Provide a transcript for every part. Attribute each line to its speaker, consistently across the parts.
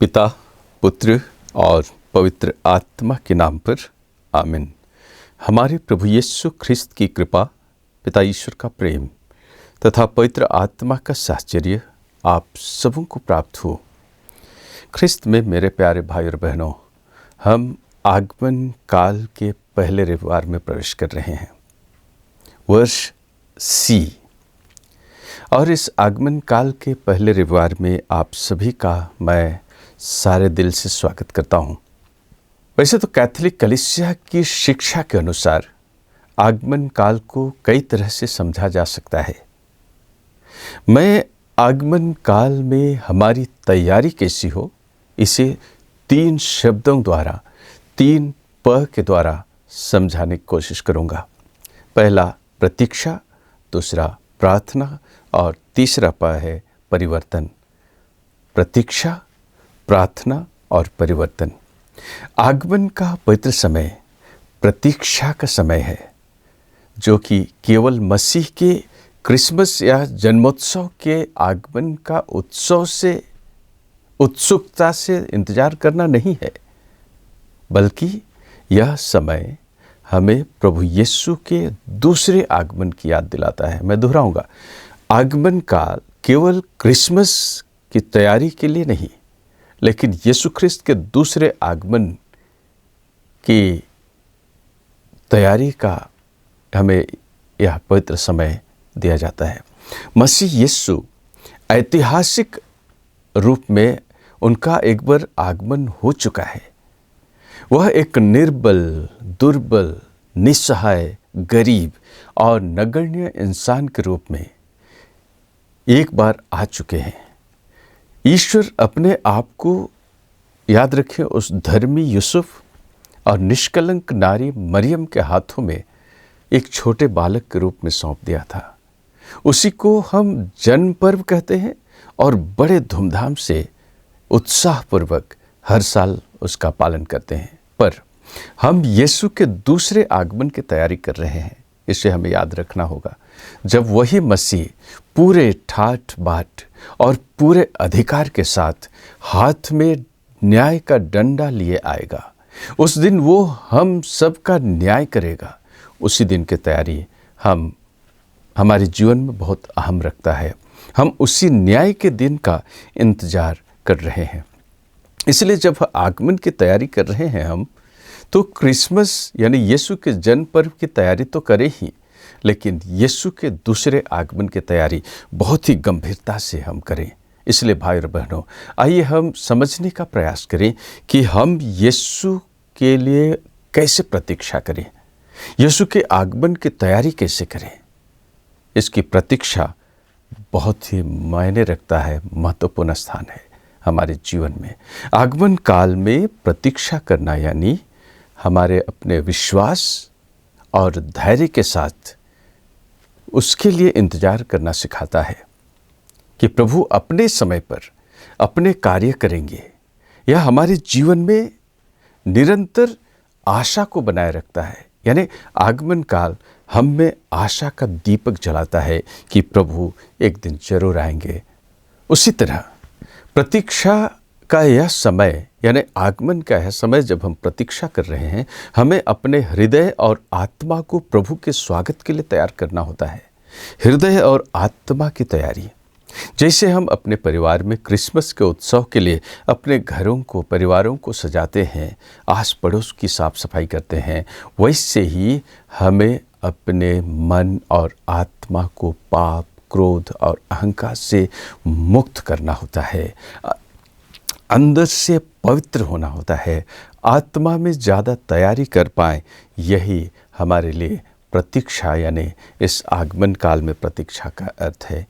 Speaker 1: पिता, पुत्र और पवित्र आत्मा के नाम पर आमीन। हमारे प्रभु यीशु ख्रिस्त की कृपा, पिता ईश्वर का प्रेम तथा पवित्र आत्मा का साहचर्य आप सबों को प्राप्त हो। ख्रिस्त में मेरे प्यारे भाई और बहनों, हम आगमन काल के पहले रविवार में प्रवेश कर रहे हैं, वर्ष सी। और इस आगमन काल के पहले रविवार में आप सभी का मैं सारे दिल से स्वागत करता हूं। वैसे तो कैथोलिक कलीसिया की शिक्षा के अनुसार आगमन काल को कई तरह से समझा जा सकता है। मैं आगमन काल में हमारी तैयारी कैसी हो, इसे 3 शब्दों द्वारा, 3 प के द्वारा समझाने की कोशिश करूंगा। पहला प्रतीक्षा, दूसरा प्रार्थना और तीसरा प है परिवर्तन। प्रतीक्षा, प्रार्थना और परिवर्तन। आगमन का पवित्र समय प्रतीक्षा का समय है, जो कि केवल मसीह के क्रिसमस या जन्मोत्सव के आगमन का उत्सव से उत्सुकता से इंतजार करना नहीं है, बल्कि यह समय हमें प्रभु यीशु के दूसरे आगमन की याद दिलाता है। मैं दोहराऊंगा, आगमन काल केवल क्रिसमस की तैयारी के लिए नहीं, लेकिन यीशु ख्रिस्त के दूसरे आगमन की तैयारी का हमें यह पवित्र समय दिया जाता है। मसीह यीशु ऐतिहासिक रूप में उनका एक बार आगमन हो चुका है। वह एक निर्बल, दुर्बल, निस्सहाय, गरीब और नगण्य इंसान के रूप में एक बार आ चुके हैं। ईश्वर अपने आप को, याद रखें, उस धर्मी यूसुफ और निष्कलंक नारी मरियम के हाथों में एक छोटे बालक के रूप में सौंप दिया था। उसी को हम जन्म पर्व कहते हैं और बड़े धूमधाम से, उत्साहपूर्वक हर साल उसका पालन करते हैं। पर हम यीशु के दूसरे आगमन की तैयारी कर रहे हैं, इसे हमें याद रखना होगा, जब वही मसीह पूरे ठाठ बाट और पूरे अधिकार के साथ हाथ में न्याय का डंडा लिए आएगा। उस दिन वो हम सबका न्याय करेगा। उसी दिन की तैयारी हमारे जीवन में बहुत अहम रखता है। हम उसी न्याय के दिन का इंतजार कर रहे हैं। इसलिए जब आगमन की तैयारी कर रहे हैं हम, तो क्रिसमस यानी यीशु के जन्म पर्व की तैयारी तो करें ही, लेकिन यीशु के दूसरे आगमन की तैयारी बहुत ही गंभीरता से हम करें। इसलिए भाई और बहनों, आइए हम समझने का प्रयास करें कि हम यीशु के लिए कैसे प्रतीक्षा करें, यीशु के आगमन की तैयारी कैसे करें। इसकी प्रतीक्षा बहुत ही मायने रखता है, महत्वपूर्ण स्थान है हमारे जीवन में। आगमन काल में प्रतीक्षा करना यानी हमारे अपने विश्वास और धैर्य के साथ उसके लिए इंतजार करना सिखाता है कि प्रभु अपने समय पर अपने कार्य करेंगे। यह हमारे जीवन में निरंतर आशा को बनाए रखता है। यानी आगमन काल हम में आशा का दीपक जलाता है कि प्रभु एक दिन जरूर आएंगे। उसी तरह प्रतीक्षा का यह समय यानी आगमन का यह समय जब हम प्रतीक्षा कर रहे हैं, हमें अपने हृदय और आत्मा को प्रभु के स्वागत के लिए तैयार करना होता है। हृदय और आत्मा की तैयारी, जैसे हम अपने परिवार में क्रिसमस के उत्सव के लिए अपने घरों को, परिवारों को सजाते हैं, आस पड़ोस की साफ सफाई करते हैं, वैसे ही हमें अपने मन और आत्मा को पाप, क्रोध और अहंकार से मुक्त करना होता है। अंदर से पवित्र होना होता है। आत्मा में ज़्यादा तैयारी कर पाएँ, यही हमारे लिए प्रतीक्षा यानी इस आगमन काल में प्रतीक्षा का अर्थ है।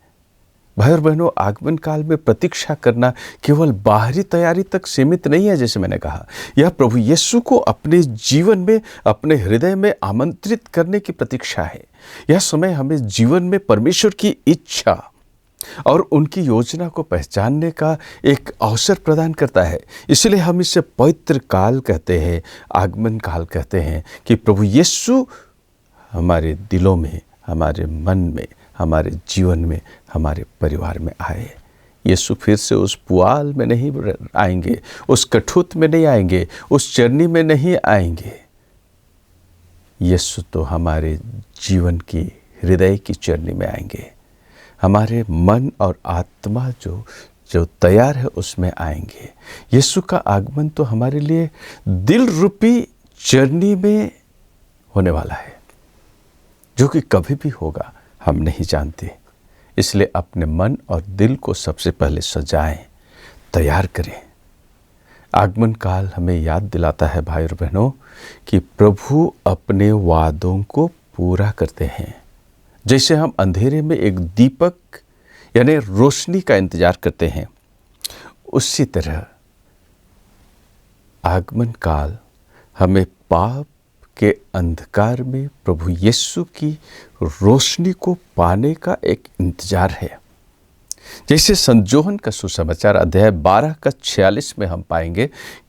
Speaker 1: भाई और बहनों, आगमन काल में प्रतीक्षा करना केवल बाहरी तैयारी तक सीमित नहीं है। जैसे मैंने कहा, यह प्रभु यीशु को अपने जीवन में, अपने हृदय में आमंत्रित करने की प्रतीक्षा है। यह समय हमें जीवन में परमेश्वर की इच्छा और उनकी योजना को पहचानने का एक अवसर प्रदान करता है। इसलिए हम इसे पवित्र काल कहते हैं, आगमन काल कहते हैं कि प्रभु यीशु हमारे दिलों में, हमारे मन में, हमारे जीवन में, हमारे परिवार में आए। यीशु फिर से उस पुआल में नहीं आएंगे, उस कठुत में नहीं आएंगे, उस चरनी में नहीं आएंगे। यीशु तो हमारे जीवन की हृदय की चरनी में आएंगे, हमारे मन और आत्मा जो तैयार है उसमें आएंगे। यीशु का आगमन तो हमारे लिए दिल रूपी चरनी में होने वाला है, जो कि कभी भी होगा हम नहीं जानते। इसलिए अपने मन और दिल को सबसे पहले सजाएं, तैयार करें। आगमन काल हमें याद दिलाता है भाई और बहनों कि प्रभु अपने वादों को पूरा करते हैं। जैसे हम अंधेरे में एक दीपक यानी रोशनी का इंतजार करते हैं, उसी तरह आगमन काल हमें पाप के अंधकार में प्रभु यीशु की रोशनी को पाने का एक इंतजार है। जैसे संजोहन का सुसमाचार अध्याय 12 का 46 में हम पाएंगे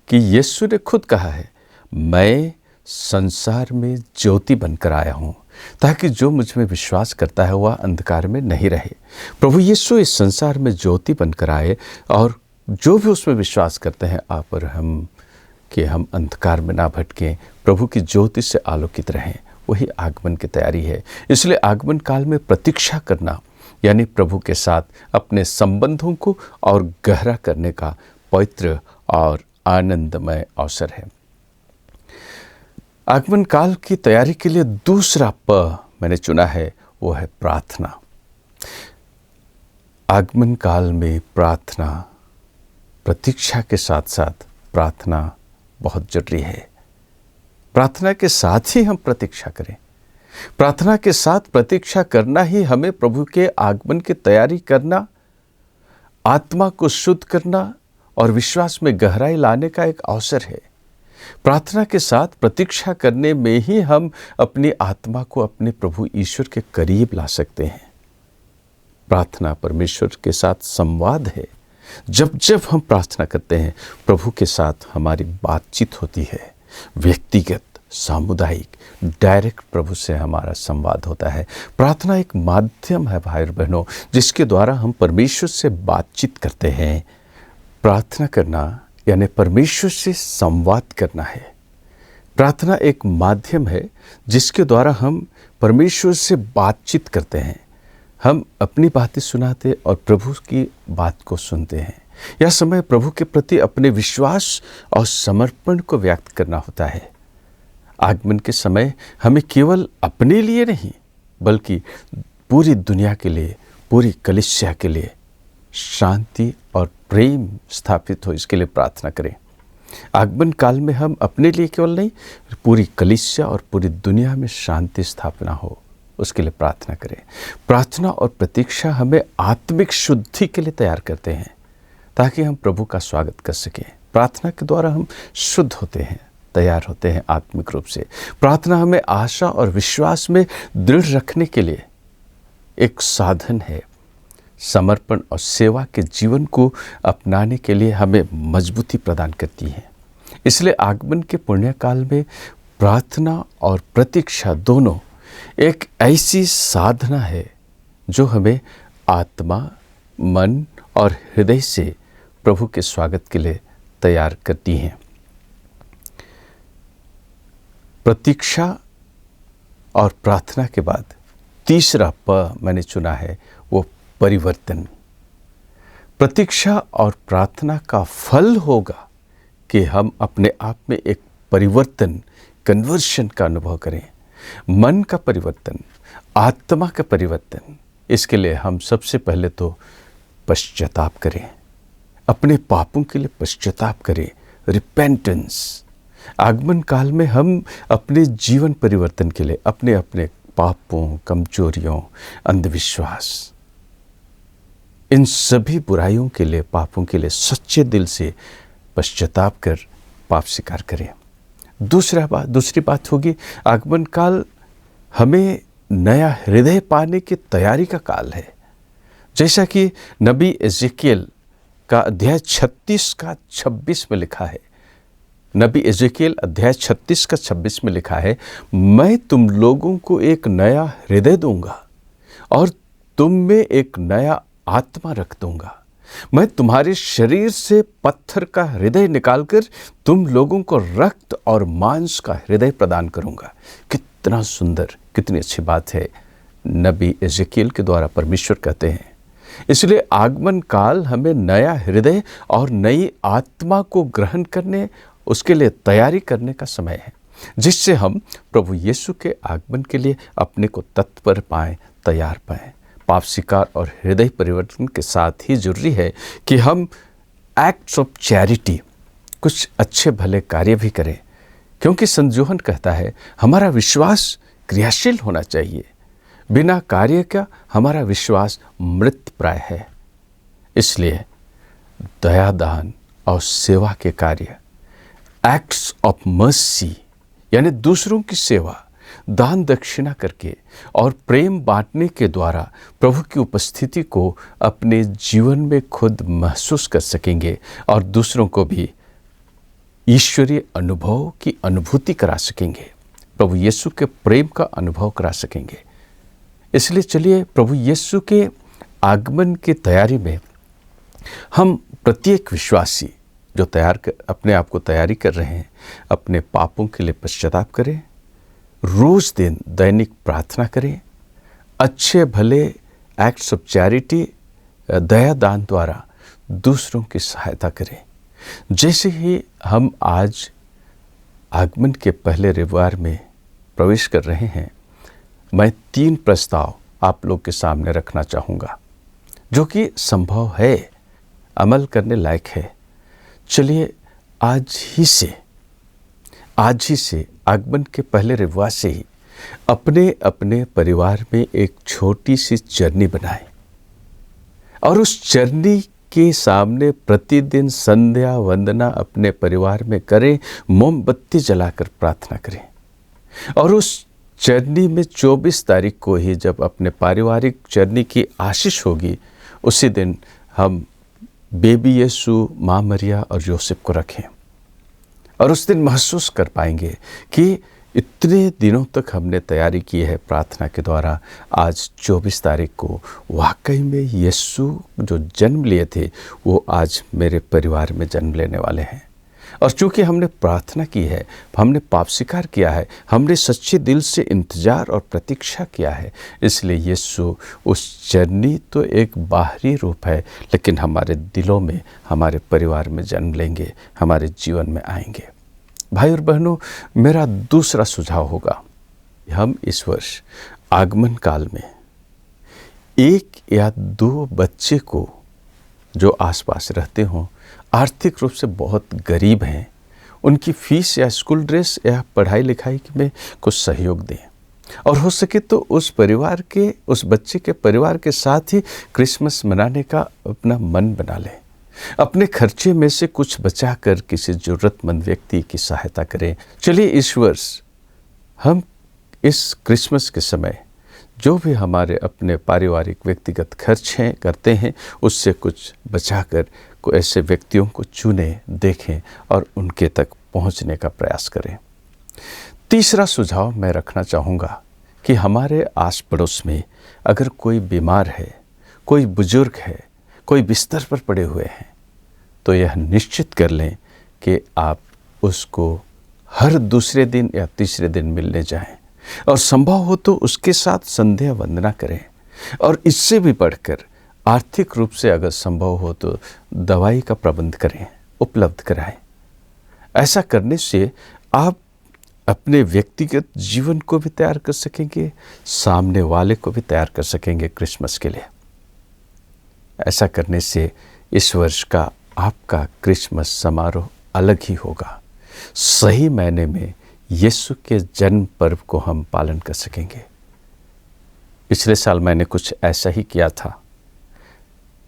Speaker 1: कि यीशु ने खुद कहा है, मैं संसार में ज्योति बनकर आया हूँ ताकि जो मुझ में विश्वास करता है वह अंधकार में नहीं रहे। प्रभु यीशु इस संसार में ज्योति बनकर आए और जो भी उसमें विश्वास करते हैं आप और हम कि हम अंधकार में ना भटकें, प्रभु की ज्योति से आलोकित रहें, वही आगमन की तैयारी है। इसलिए आगमन काल में प्रतीक्षा करना यानी प्रभु के साथ अपने संबंधों को और गहरा करने का पवित्र और आनंदमय अवसर है। आगमन काल की तैयारी के लिए दूसरा प मैंने चुना है, वो है प्रार्थना। आगमन काल में प्रार्थना, प्रतीक्षा के साथ साथ प्रार्थना बहुत जरूरी है। प्रार्थना के साथ ही हम प्रतीक्षा करें। प्रार्थना के साथ प्रतीक्षा करना ही हमें प्रभु के आगमन की तैयारी करना, आत्मा को शुद्ध करना और विश्वास में गहराई लाने का एक अवसर है। प्रार्थना के साथ प्रतीक्षा करने में ही हम अपनी आत्मा को अपने प्रभु ईश्वर के करीब ला सकते हैं। प्रार्थना परमेश्वर के साथ संवाद है। जब जब हम प्रार्थना करते हैं, प्रभु के साथ हमारी बातचीत होती है। व्यक्तिगत, सामुदायिक, डायरेक्ट प्रभु से हमारा संवाद होता है। प्रार्थना एक माध्यम है भाई और बहनों, जिसके द्वारा हम परमेश्वर से बातचीत करते हैं। प्रार्थना करना यानी परमेश्वर से संवाद करना है। प्रार्थना एक माध्यम है जिसके द्वारा हम परमेश्वर से बातचीत करते हैं। हम अपनी बातें सुनाते और प्रभु की बात को सुनते हैं। यह समय प्रभु के प्रति अपने विश्वास और समर्पण को व्यक्त करना होता है। आगमन के समय हमें केवल अपने लिए नहीं बल्कि पूरी दुनिया के लिए, पूरी कलीसिया के लिए शांति और प्रेम स्थापित हो, इसके लिए प्रार्थना करें। आगमन काल में हम अपने लिए केवल नहीं, पूरी कलीसिया और पूरी दुनिया में शांति स्थापना हो, उसके लिए प्रार्थना करें। प्रार्थना और प्रतीक्षा हमें आत्मिक शुद्धि के लिए तैयार करते हैं ताकि हम प्रभु का स्वागत कर सकें। प्रार्थना के द्वारा हम शुद्ध होते हैं, तैयार होते हैं आत्मिक रूप से। प्रार्थना हमें आशा और विश्वास में दृढ़ रखने के लिए एक साधन है। समर्पण और सेवा के जीवन को अपनाने के लिए हमें मजबूती प्रदान करती है। इसलिए आगमन के पुण्यकाल में प्रार्थना और प्रतीक्षा दोनों एक ऐसी साधना है जो हमें आत्मा, मन और हृदय से प्रभु के स्वागत के लिए तैयार करती हैं। प्रतीक्षा और प्रार्थना के बाद तीसरा प मैंने चुना है, वो परिवर्तन। प्रतीक्षा और प्रार्थना का फल होगा कि हम अपने आप में एक परिवर्तन, कन्वर्शन का अनुभव करें। मन का परिवर्तन, आत्मा का परिवर्तन। इसके लिए हम सबसे पहले तो पश्चाताप करें, अपने पापों के लिए पश्चाताप करें, रिपेंटेंस। आगमन काल में हम अपने जीवन परिवर्तन के लिए अपने अपने पापों, कमजोरियों, अंधविश्वास, इन सभी बुराइयों के लिए, पापों के लिए सच्चे दिल से पश्चाताप कर पाप स्वीकार करें। दूसरी बात होगी, आगमन काल हमें नया हृदय पाने की तैयारी का काल है। जैसा कि नबी एजेकियल का अध्याय 36 का 26 में लिखा है। नबी एजेकियल अध्याय 36 का 26 में लिखा है, मैं तुम लोगों को एक नया हृदय दूंगा और तुम में एक नया आत्मा रख दूंगा। मैं तुम्हारे शरीर से पत्थर का हृदय निकालकर तुम लोगों को रक्त और मांस का हृदय प्रदान करूंगा। कितना सुंदर, कितनी अच्छी बात है। नबी एजेकियल के द्वारा परमेश्वर कहते हैं। इसलिए आगमन काल हमें नया हृदय और नई आत्मा को ग्रहण करने, उसके लिए तैयारी करने का समय है, जिससे हम प्रभु यीशु के आगमन के लिए अपने को तत्पर पाएं, तैयार पाएं। पाप स्वीकार और हृदय परिवर्तन के साथ ही जरूरी है कि हम एक्ट्स ऑफ चैरिटी, कुछ अच्छे भले कार्य भी करें, क्योंकि संत यूहन्ना कहता है हमारा विश्वास क्रियाशील होना चाहिए। बिना कार्य का हमारा विश्वास मृत प्राय है। इसलिए दया दान और सेवा के कार्य, एक्ट्स ऑफ मर्सी, यानी दूसरों की सेवा, दान दक्षिणा करके और प्रेम बांटने के द्वारा प्रभु की उपस्थिति को अपने जीवन में खुद महसूस कर सकेंगे और दूसरों को भी ईश्वरीय अनुभव की अनुभूति करा सकेंगे, प्रभु यीशु के प्रेम का अनुभव करा सकेंगे। इसलिए चलिए प्रभु यीशु के आगमन की तैयारी में हम प्रत्येक विश्वासी जो अपने आप को तैयारी कर रहे हैं, अपने पापों के लिए पश्चाताप करें, रोज दिन दैनिक प्रार्थना करें, अच्छे भले एक्ट्स ऑफ चैरिटी, दया दान द्वारा दूसरों की सहायता करें। जैसे ही हम आज आगमन के पहले रविवार में प्रवेश कर रहे हैं, मैं 3 प्रस्ताव आप लोग के सामने रखना चाहूँगा, जो कि संभव है, अमल करने लायक है। चलिए आज ही से आगमन के पहले रविवार से ही अपने अपने परिवार में एक छोटी सी चरनी बनाएं और उस चरनी के सामने प्रतिदिन संध्या वंदना अपने परिवार में करें, मोमबत्ती जलाकर प्रार्थना करें। और उस चरनी में 24 तारीख को ही जब अपने पारिवारिक चरनी की आशीष होगी, उसी दिन हम बेबी यीशु, माँ मरिया और योसेफ को रखें और उस दिन महसूस कर पाएंगे कि इतने दिनों तक हमने तैयारी की है प्रार्थना के द्वारा। आज 24 तारीख को वाकई में यीशु जो जन्म लिए थे वो आज मेरे परिवार में जन्म लेने वाले हैं। और चूँकि हमने प्रार्थना की है, हमने पाप स्वीकार किया है, हमने सच्चे दिल से इंतजार और प्रतीक्षा किया है, इसलिए यीशु उस चरनी तो एक बाहरी रूप है, लेकिन हमारे दिलों में, हमारे परिवार में जन्म लेंगे, हमारे जीवन में आएंगे। भाई और बहनों, मेरा दूसरा सुझाव होगा, हम इस वर्ष आगमन काल में 1 या 2 बच्चे को जो आसपास रहते हों, आर्थिक रूप से बहुत गरीब हैं, उनकी फीस या स्कूल ड्रेस या पढ़ाई लिखाई में कुछ सहयोग दें और हो सके तो उस बच्चे के परिवार के साथ ही क्रिसमस मनाने का अपना मन बना लें। अपने खर्चे में से कुछ बचाकर किसी ज़रूरतमंद व्यक्ति की सहायता करें। चलिए इस वर्ष हम इस क्रिसमस के समय जो भी हमारे अपने पारिवारिक व्यक्तिगत खर्च करते हैं, उससे कुछ बचाकर को ऐसे व्यक्तियों को चुनें, देखें और उनके तक पहुंचने का प्रयास करें। तीसरा सुझाव मैं रखना चाहूँगा कि हमारे आस पड़ोस में अगर कोई बीमार है, कोई बुजुर्ग है, कोई बिस्तर पर पड़े हुए हैं, तो यह निश्चित कर लें कि आप उसको हर दूसरे दिन या तीसरे दिन मिलने जाएं और संभव हो तो उसके साथ संध्या वंदना करें। और इससे भी बढ़कर आर्थिक रूप से अगर संभव हो तो दवाई का प्रबंध करें, उपलब्ध कराएं। ऐसा करने से आप अपने व्यक्तिगत जीवन को भी तैयार कर सकेंगे, सामने वाले को भी तैयार कर सकेंगे क्रिसमस के लिए। ऐसा करने से इस वर्ष का आपका क्रिसमस समारोह अलग ही होगा। सही मायने में यीशु के जन्म पर्व को हम पालन कर सकेंगे। पिछले साल मैंने कुछ ऐसा ही किया था,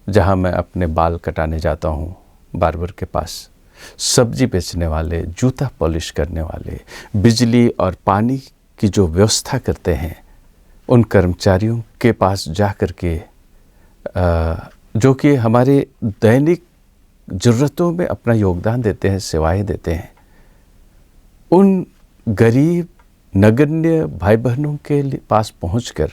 Speaker 1: जहां मैं अपने बाल कटाने जाता हूं बार्बर के पास, सब्जी बेचने वाले, जूता पॉलिश करने वाले, बिजली और पानी की जो व्यवस्था करते हैं, उन कर्मचारियों के पास जा कर के जो कि हमारे दैनिक ज़रूरतों में अपना योगदान देते हैं, सेवाएं देते हैं, उन गरीब नगण्य भाई बहनों के पास पहुंचकर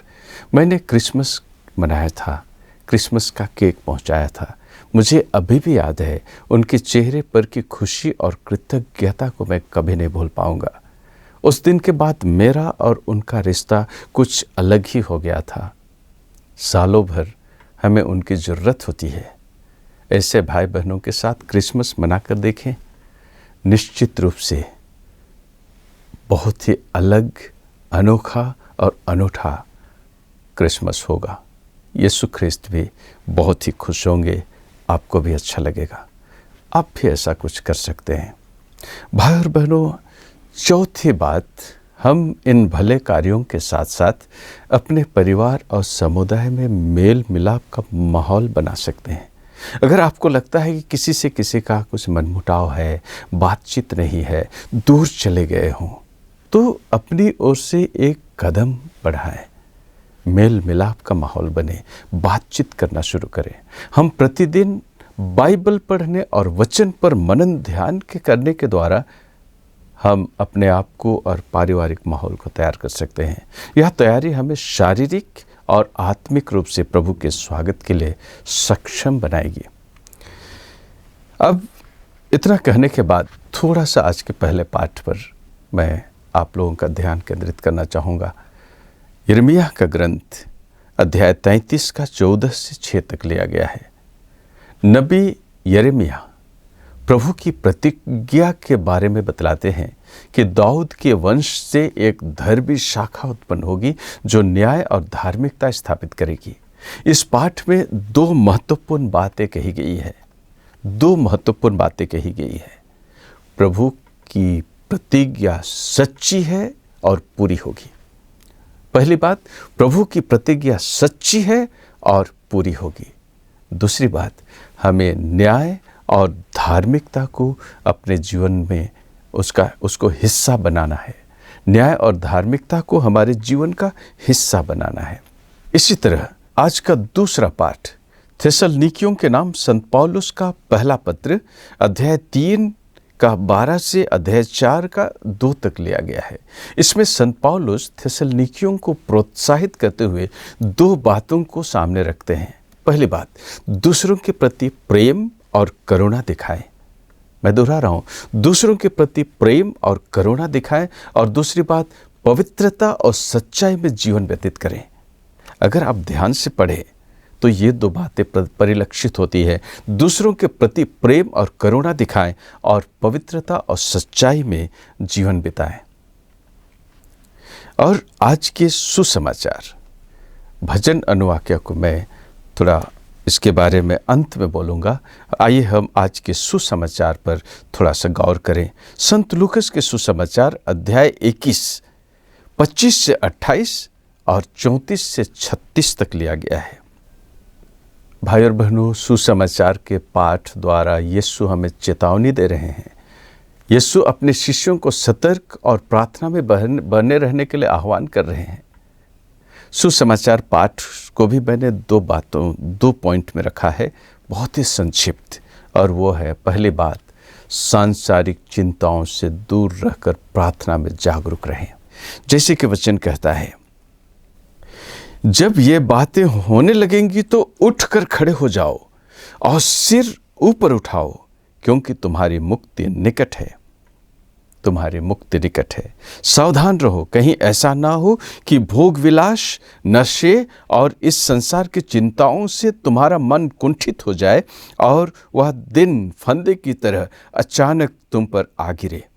Speaker 1: मैंने क्रिसमस मनाया था, क्रिसमस का केक पहुंचाया था। मुझे अभी भी याद है, उनके चेहरे पर की खुशी और कृतज्ञता को मैं कभी नहीं भूल पाऊंगा। उस दिन के बाद मेरा और उनका रिश्ता कुछ अलग ही हो गया था। सालों भर हमें उनकी ज़रूरत होती है। ऐसे भाई बहनों के साथ क्रिसमस मनाकर देखें, निश्चित रूप से बहुत ही अलग, अनोखा और अनूठा क्रिसमस होगा। यीशु ख्रिस्त भी बहुत ही खुश होंगे, आपको भी अच्छा लगेगा। आप भी ऐसा कुछ कर सकते हैं। भाई और बहनों, चौथी बात, हम इन भले कार्यों के साथ साथ अपने परिवार और समुदाय में मेल मिलाप का माहौल बना सकते हैं। अगर आपको लगता है कि किसी से किसी का कुछ मनमुटाव है, बातचीत नहीं है, दूर चले गए हों, तो अपनी ओर से एक कदम बढ़ाएं, मेल मिलाप का माहौल बने, बातचीत करना शुरू करें। हम प्रतिदिन बाइबल पढ़ने और वचन पर मनन ध्यान के करने के द्वारा हम अपने आप को और पारिवारिक माहौल को तैयार कर सकते हैं। यह तैयारी हमें शारीरिक और आत्मिक रूप से प्रभु के स्वागत के लिए सक्षम बनाएगी। अब इतना कहने के बाद थोड़ा सा आज के पहले पाठ पर मैं आप लोगों का ध्यान केंद्रित करना चाहूँगा। यिर्मयाह का ग्रंथ अध्याय 33 का 14 से 6 तक लिया गया है। नबी यिर्मयाह प्रभु की प्रतिज्ञा के बारे में बतलाते हैं कि दाऊद के वंश से एक धर्मी शाखा उत्पन्न होगी जो न्याय और धार्मिकता स्थापित करेगी। इस पाठ में दो महत्वपूर्ण बातें कही गई है। प्रभु की प्रतिज्ञा सच्ची है और पूरी होगी। पहली बात, प्रभु की प्रतिज्ञा सच्ची है और पूरी होगी। दूसरी बात, हमें न्याय और धार्मिकता को अपने जीवन में उसको हिस्सा बनाना है। न्याय और धार्मिकता को हमारे जीवन का हिस्सा बनाना है। इसी तरह आज का दूसरा पाठ थिस्सलुनीकियों के नाम संत पौलुस का पहला पत्र अध्याय 3 का 12 से अध्याय 4 का 2 तक लिया गया है। इसमें संत पौलुस थिस्सलुनीकियों को प्रोत्साहित करते हुए दो बातों को सामने रखते हैं। पहली बात, दूसरों के प्रति प्रेम और करुणा दिखाएं। मैं दोहरा रहा हूं, दूसरों के प्रति प्रेम और करुणा दिखाएं। और दूसरी बात, पवित्रता और सच्चाई में जीवन व्यतीत करें। अगर आप ध्यान से पढ़ें तो ये दो बातें परिलक्षित होती है। दूसरों के प्रति प्रेम और करुणा दिखाएं और पवित्रता और सच्चाई में जीवन बिताएं। और आज के सुसमाचार भजन अनुवाक्य को मैं थोड़ा इसके बारे में अंत में बोलूँगा। आइए हम आज के सुसमाचार पर थोड़ा सा गौर करें। संत लूकास के सुसमाचार अध्याय 21, 25 से 28 और 34 से 36 तक लिया गया है। भाई और बहनों, सुसमाचार के पाठ द्वारा यीशु हमें चेतावनी दे रहे हैं। यीशु अपने शिष्यों को सतर्क और प्रार्थना में बने रहने के लिए आह्वान कर रहे हैं। सुसमाचार पाठ को भी मैंने दो पॉइंट में रखा है, बहुत ही संक्षिप्त। और वो है, पहली बात, सांसारिक चिंताओं से दूर रहकर प्रार्थना में जागरूक रहें। जैसे कि वचन कहता है, जब ये बातें होने लगेंगी तो उठकर खड़े हो जाओ और सिर ऊपर उठाओ, क्योंकि तुम्हारी मुक्ति निकट है। सावधान रहो, कहीं ऐसा ना हो कि भोग विलास, नशे और इस संसार की चिंताओं से तुम्हारा मन कुंठित हो जाए और वह दिन फंदे की तरह अचानक तुम पर आ गिरे।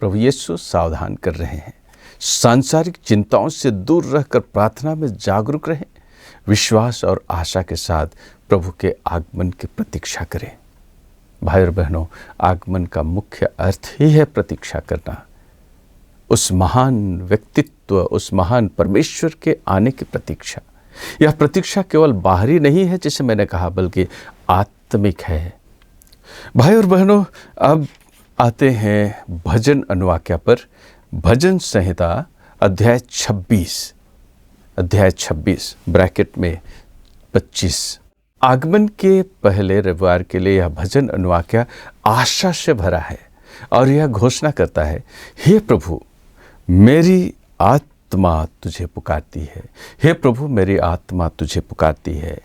Speaker 1: प्रभु यीशु सावधान कर रहे हैं। सांसारिक चिंताओं से दूर रहकर प्रार्थना में जागरूक रहें। विश्वास और आशा के साथ प्रभु के आगमन की प्रतीक्षा करें। भाई और बहनों, आगमन का मुख्य अर्थ ही है प्रतीक्षा करना। उस महान व्यक्तित्व, उस महान परमेश्वर के आने की प्रतीक्षा। यह प्रतीक्षा केवल बाहरी नहीं है जैसे मैंने कहा, बल्कि आत्मिक है। भाई और बहनों, अब आते हैं भजन अनुवाक्या पर। भजन संहिता अध्याय 26 ब्रैकेट में 25। आगमन के पहले रविवार के लिए यह भजन अनुवाक्या आशा से भरा है और यह घोषणा करता है, हे प्रभु मेरी आत्मा तुझे पुकारती है। हे प्रभु मेरी आत्मा तुझे पुकारती है।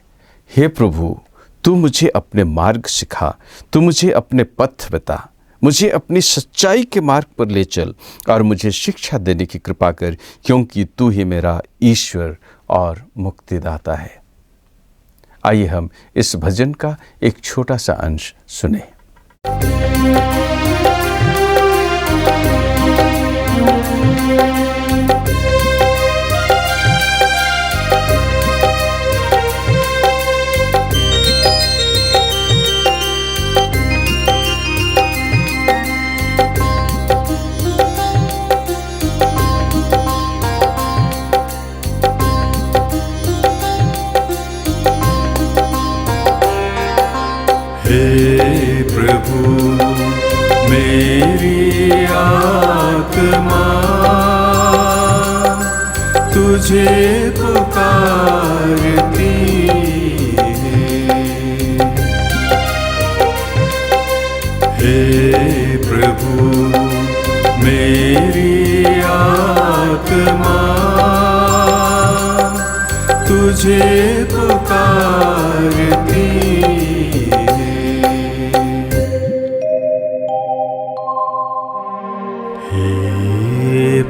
Speaker 1: हे प्रभु, तू मुझे अपने मार्ग सिखा, तू मुझे अपने पथ बता, मुझे अपनी सच्चाई के मार्ग पर ले चल और मुझे शिक्षा देने की कृपा कर, क्योंकि तू ही मेरा ईश्वर और मुक्तिदाता है। आइए हम इस भजन का एक छोटा सा अंश सुने।
Speaker 2: हे प्रभु, मेरी आत्मा तुझे पुकारती है। हे प्रभु, मेरी आत्मा तुझे पुकारती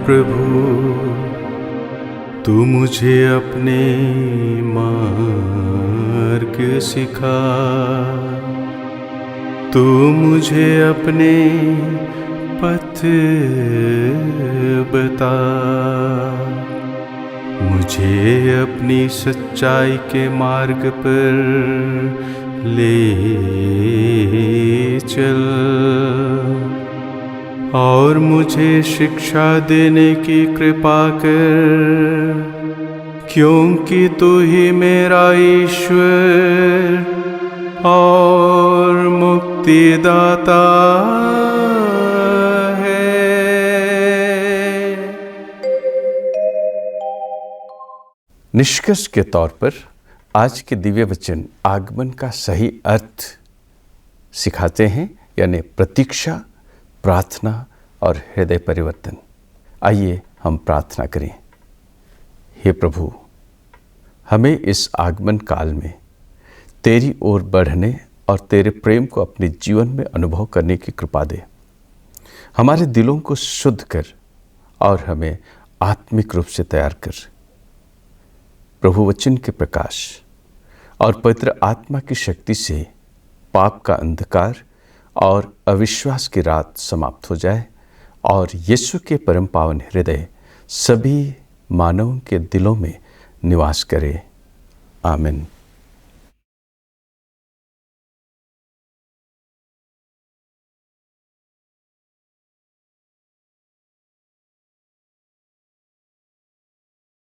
Speaker 2: प्रभु, तू मुझे अपने मार्ग सिखा, तू मुझे अपने पथ बता, मुझे अपनी सच्चाई के मार्ग पर ले चल और मुझे शिक्षा देने की कृपा कर, क्योंकि तू ही मेरा ईश्वर और मुक्तिदाता है।
Speaker 1: निष्कर्ष के तौर पर आज के दिव्य वचन आगमन का सही अर्थ सिखाते हैं, यानी प्रतीक्षा, प्रार्थना और हृदय परिवर्तन। आइए हम प्रार्थना करें। हे प्रभु, हमें इस आगमन काल में तेरी ओर बढ़ने और तेरे प्रेम को अपने जीवन में अनुभव करने की कृपा दे। हमारे दिलों को शुद्ध कर और हमें आत्मिक रूप से तैयार कर। प्रभु, वचन के प्रकाश और पवित्र आत्मा की शक्ति से पाप का अंधकार और अविश्वास की रात समाप्त हो जाए और यीशु के परम पावन हृदय सभी मानवों के दिलों में निवास करे। आमीन।